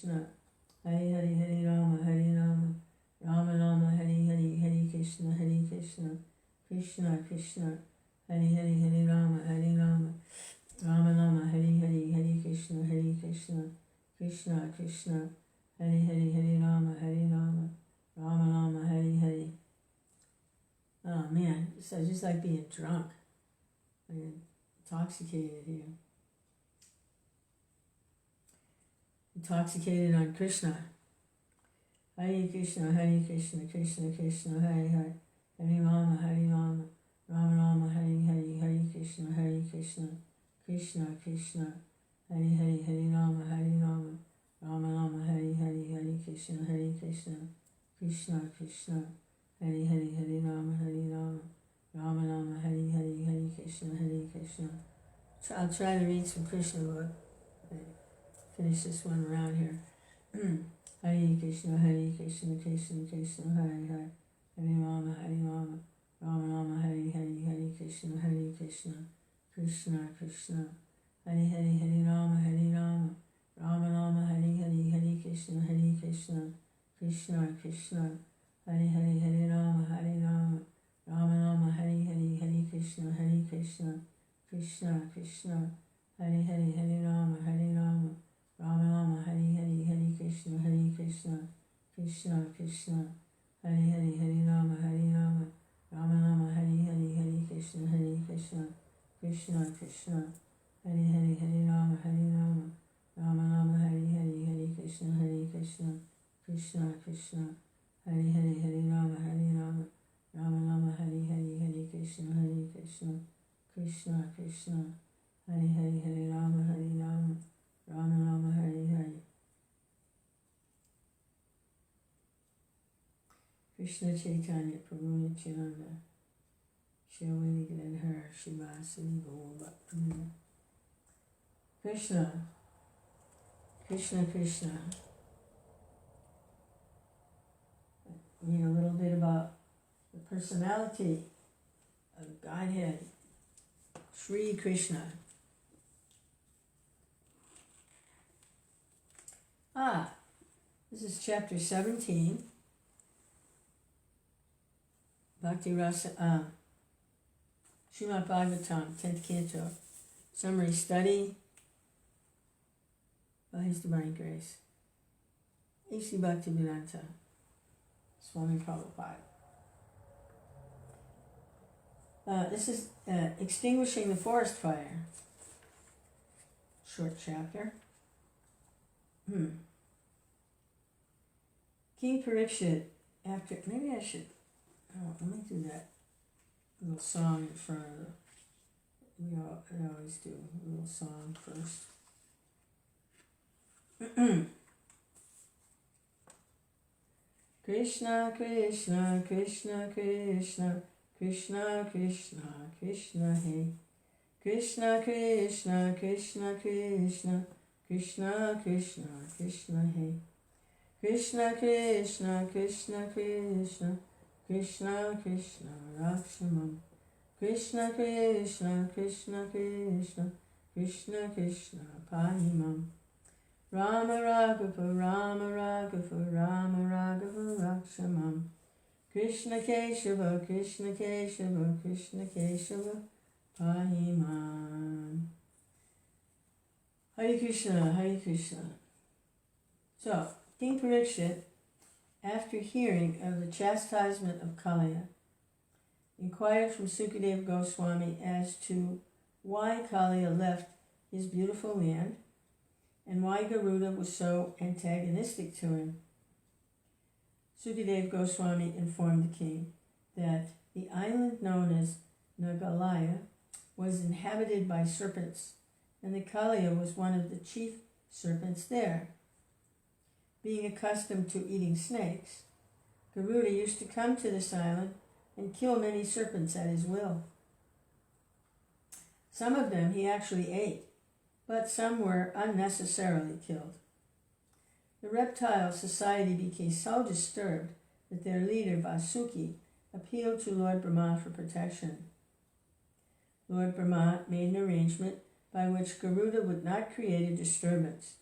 Krishna, Hare Hare Hare Rama, Hare Rama, Rama Rama, Hare Hare, Hare Krishna, Hare Krishna, Krishna Krishna, Hare Hare Hare Rama, Hare Rama, Rama Rama, Hare Hare, Hare Krishna, Hare Krishna, Krishna Krishna, Hare Hare Hare Rama, Hare Rama, Rama Rama, Hare Hare. Oh man, so just like being drunk, like intoxicated here. Intoxicated on Krishna. Hare Krishna, Hare Krishna, Krishna Krishna, Hare Hare, Hare Rama, Hare Rama, Rama Rama, Hare Hare, Hare Krishna, Hare Krishna, Krishna Krishna, Hare Hare, Hare Rama, Hare Rama, Rama Rama, Hare Hare, Hare Krishna, Hare Krishna, Krishna Krishna, Hare Hare, Hare Rama, Hare Rama, Rama Rama, Hare Hare, Hare Krishna, Hare Krishna. I'll try to read some Krishna book. Finish this one around here. Hare Krishna, Hare Krishna, Krishna Krishna, Hare Hare, Hare Rama, Hare Rama, Rama Rama, Hare Hare, Hare Krishna, Hare Krishna, Krishna Krishna, Hare Hare, Hare Rama, Hare Rama, Rama Rama, Hare Hare, Hare Krishna, Hare Krishna, Krishna Krishna, Hare Hare, Hare Rama, Hare Rama, Rama Rama, Hare Hare, Hare Krishna, Hare Krishna, Krishna Krishna, Hare Hare, Hare Rama, Hare Rama, Rama Rama, Hare Hare, Hare Krishna, Hare Krishna, Krishna Krishna, Hare Hare, Hare Rama, Hare Rama, Rama Rama, Hare Hare, Hare Krishna, Hare Krishna, Krishna Krishna, Hare Hare, Hare Rama, Hare Rama, Rama Rama, Hare Hare, Hare Krishna, Hare Krishna, Krishna Krishna, Hare Hare, Hare Rama, Hare Rama, Rama Rama, Hare Hare, Hare Krishna, Hare Krishna, Krishna Krishna, Hare Hare, Hare Rama, Hare Rama, Rama Rama, Hare Hare. Krishna Chaitanya Prabhu Nityananda Shri Gadadhar Shivasadi Gaur Bhaktivinoda. Krishna, Krishna Krishna. Read a little bit about the personality of Godhead, Sri Krishna. This is chapter 17, Bhakti Rasa, Srimad Bhagavatam, 10th Canto, Summary Study by His Divine Grace, A.C. Bhaktivedanta Swami Prabhupada. This is Extinguishing the Forest Fire, short chapter. King Parikshit, after, maybe I should, let me do that little song in front of I always do a little song first. Krishna, Krishna, Krishna, Krishna, Krishna, Krishna, Krishna, Hey. Krishna, Krishna, Krishna, Krishna, Krishna, Krishna, Krishna, Hey. Krishna, Krishna, Krishna, Krishna, Krishna, Krishna, Rakshamam. Krishna, Krishna, Krishna, Krishna, Krishna, Krishna, Pahimam. Rama Raghava, Rama Raghava, Rama Raghava, Rakshamam. Krishna Keshava, Krishna Keshava, Krishna Keshava, Pahimam. Hare Krishna, Hare Krishna. So, King Parikshit, after hearing of the chastisement of Kaliya, inquired from Sukadeva Goswami as to why Kaliya left his beautiful land and why Garuda was so antagonistic to him. Sukadeva Goswami informed the king that the island known as Nagalaya was inhabited by serpents, and that Kaliya was one of the chief serpents there. Being accustomed to eating snakes, Garuda used to come to this island and kill many serpents at his will. Some of them he actually ate, but some were unnecessarily killed. The reptile society became so disturbed that their leader, Vasuki, appealed to Lord Brahma for protection. Lord Brahma made an arrangement by which Garuda would not create a disturbance.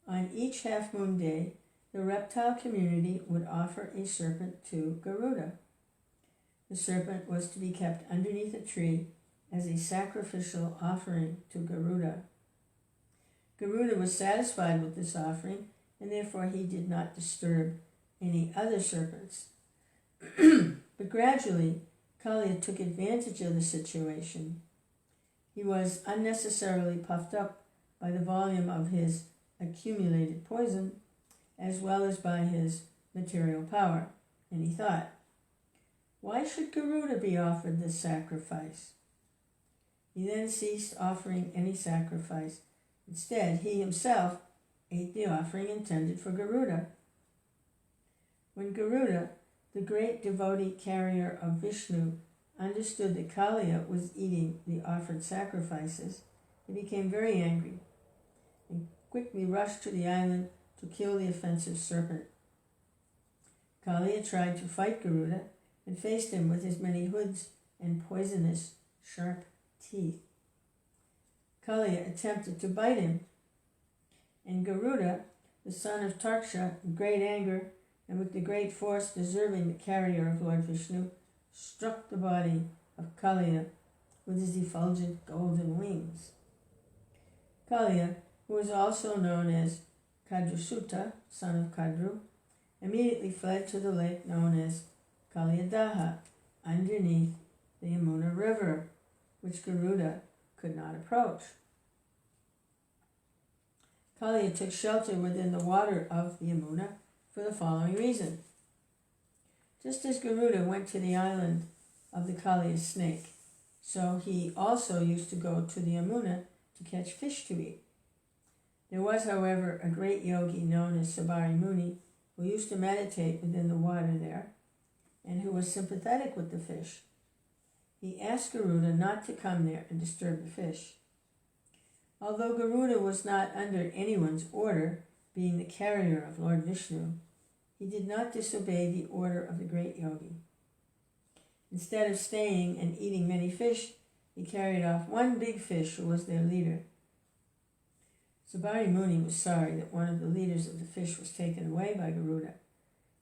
On each half-moon day, the reptile community would offer a serpent to Garuda. The serpent was to be kept underneath a tree as a sacrificial offering to Garuda. Garuda was satisfied with this offering, and therefore he did not disturb any other serpents. But gradually, Kaliya took advantage of the situation. He was unnecessarily puffed up by the volume of his accumulated poison, as well as by his material power, and he thought, why should Garuda be offered this sacrifice? He then ceased offering any sacrifice. Instead, he himself ate the offering intended for Garuda. When Garuda, the great devotee carrier of Vishnu, understood that Kaliya was eating the offered sacrifices, he became very angry and quickly rushed to the island to kill the offensive serpent. Kaliya tried to fight Garuda and faced him with his many hoods and poisonous, sharp teeth. Kaliya attempted to bite him, and Garuda, the son of Tarksha, in great anger and with the great force deserving the carrier of Lord Vishnu, struck the body of Kaliya with his effulgent golden wings. Kaliya, who was also known as Kadrasutta, son of Kadru, immediately fled to the lake known as Kaliyadaha, underneath the Yamuna River, which Garuda could not approach. Kaliya took shelter within the water of the Yamuna for the following reason. Just as Garuda went to the island of the Kaliya snake, so he also used to go to the Yamuna to catch fish to eat. There was, however, a great yogi known as Sabari Muni who used to meditate within the water there and who was sympathetic with the fish. He asked Garuda not to come there and disturb the fish. Although Garuda was not under anyone's order, being the carrier of Lord Vishnu, he did not disobey the order of the great yogi. Instead of staying and eating many fish, he carried off one big fish who was their leader. Sabari Muni was sorry that one of the leaders of the fish was taken away by Garuda,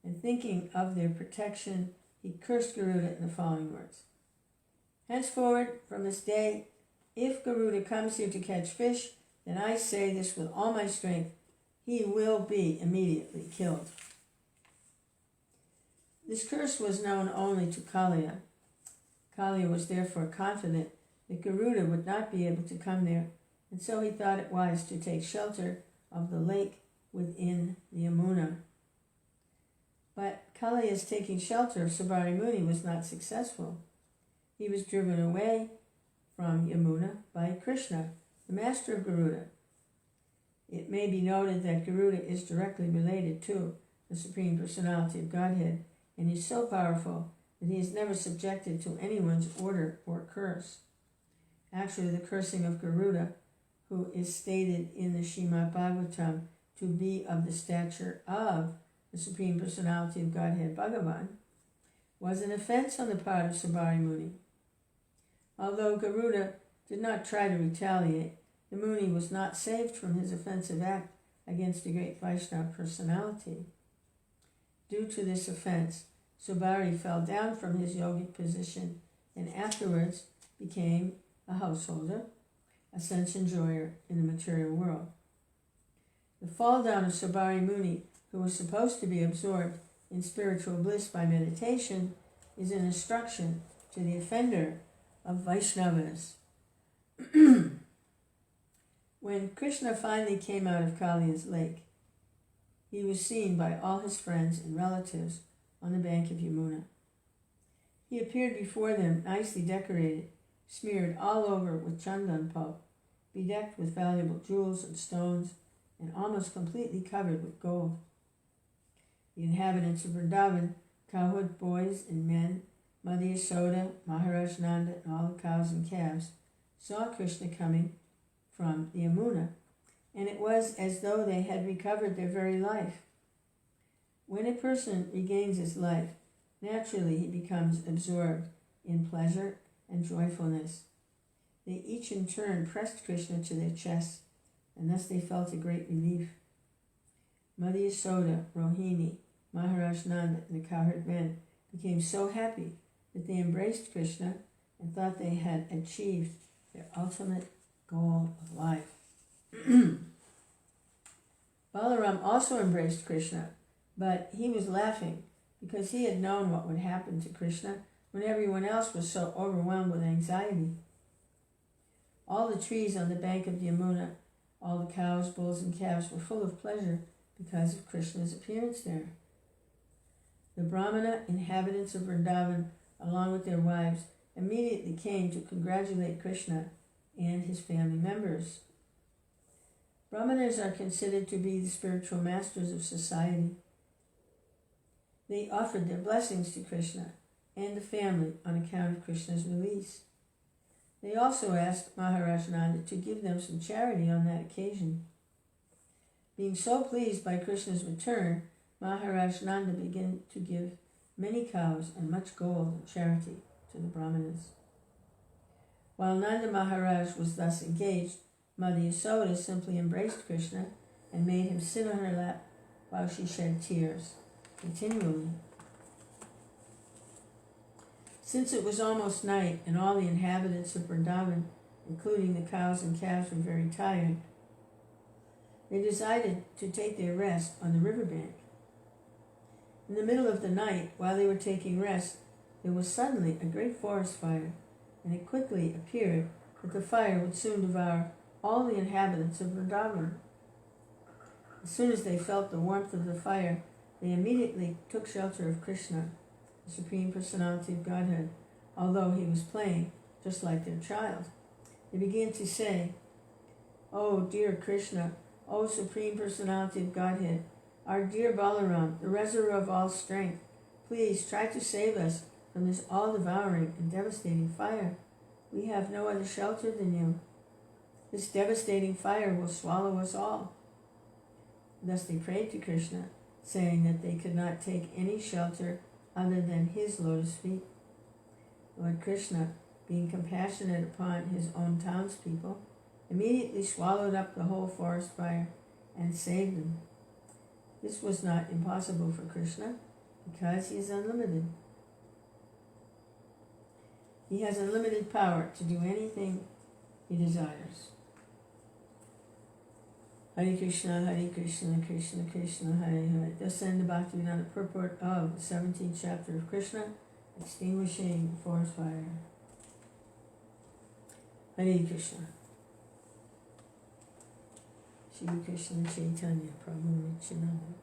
and thinking of their protection, he cursed Garuda in the following words. Henceforward, from this day, if Garuda comes here to catch fish, then I say this with all my strength, he will be immediately killed. This curse was known only to Kaliya. Kaliya was therefore confident that Garuda would not be able to come there, and so he thought it wise to take shelter of the lake within the Yamuna. But Kaliya's taking shelter of Sabari Muni was not successful. He was driven away from Yamuna by Krishna, the master of Garuda. It may be noted that Garuda is directly related to the Supreme Personality of Godhead, and is so powerful that he is never subjected to anyone's order or curse. Actually, the cursing of Garuda, who is stated in the Srimad Bhagavatam to be of the stature of the Supreme Personality of Godhead Bhagavan, was an offense on the part of Sabari Muni. Although Garuda did not try to retaliate, the Muni was not saved from his offensive act against the great Vaishnava personality. Due to this offense, Sabari fell down from his yogic position and afterwards became a householder, a sense enjoyer in the material world. The fall down of Sabari Muni, who was supposed to be absorbed in spiritual bliss by meditation, is an instruction to the offender of Vaishnavas. When Krishna finally came out of Kaliya's lake, he was seen by all his friends and relatives on the bank of Yamuna. He appeared before them nicely decorated, smeared all over with chandan pulp, bedecked with valuable jewels and stones, and almost completely covered with gold. The inhabitants of Vrindavan, cowherd boys and men, Mother Yasoda, Maharaj Nanda, and all the cows and calves, saw Krishna coming from the Yamuna, and it was as though they had recovered their very life. When a person regains his life, naturally he becomes absorbed in pleasure and joyfulness. They each in turn pressed Krishna to their chests, and thus they felt a great relief. Mother Yasoda, Rohini, Maharaj Nanda, and the cowherd men became so happy that they embraced Krishna and thought they had achieved their ultimate goal of life. Balaram also embraced Krishna, but he was laughing because he had known what would happen to Krishna when everyone else was so overwhelmed with anxiety. All the trees on the bank of Yamuna, all the cows, bulls, and calves were full of pleasure because of Krishna's appearance there. The Brahmana inhabitants of Vrindavan, along with their wives, immediately came to congratulate Krishna and his family members. Brahmanas are considered to be the spiritual masters of society. They offered their blessings to Krishna and the family on account of Krishna's release. They also asked Maharaj Nanda to give them some charity on that occasion. Being so pleased by Krishna's return, Maharaj Nanda began to give many cows and much gold in charity to the Brahmanas. While Nanda Maharaj was thus engaged, Mother Yasoda simply embraced Krishna and made him sit on her lap while she shed tears continually. Since it was almost night and all the inhabitants of Vrindavan, including the cows and calves, were very tired, they decided to take their rest on the riverbank. In the middle of the night, while they were taking rest, there was suddenly a great forest fire, and it quickly appeared that the fire would soon devour all the inhabitants of Vrindavan. As soon as they felt the warmth of the fire, they immediately took shelter of Krishna, the Supreme Personality of Godhead, although he was playing just like their child. They began to say, "Oh, dear Krishna, O Supreme Personality of Godhead, our dear Balaram, the reservoir of all strength, please try to save us from this all-devouring and devastating fire. We have no other shelter than you. This devastating fire will swallow us all." Thus they prayed to Krishna, saying that they could not take any shelter other than his lotus feet. Lord Krishna, being compassionate upon his own townspeople, immediately swallowed up the whole forest fire and saved them. This was not impossible for Krishna because he is unlimited. He has unlimited power to do anything he desires. Hare Krishna, Krishna Krishna, Hare Hare. Thus end the Bhaktivedanta purport of the 17th chapter of Krishna, Extinguishing the Forest Fire. Hare Krishna. Shri Krishna Chaitanya Prabhu Nityananda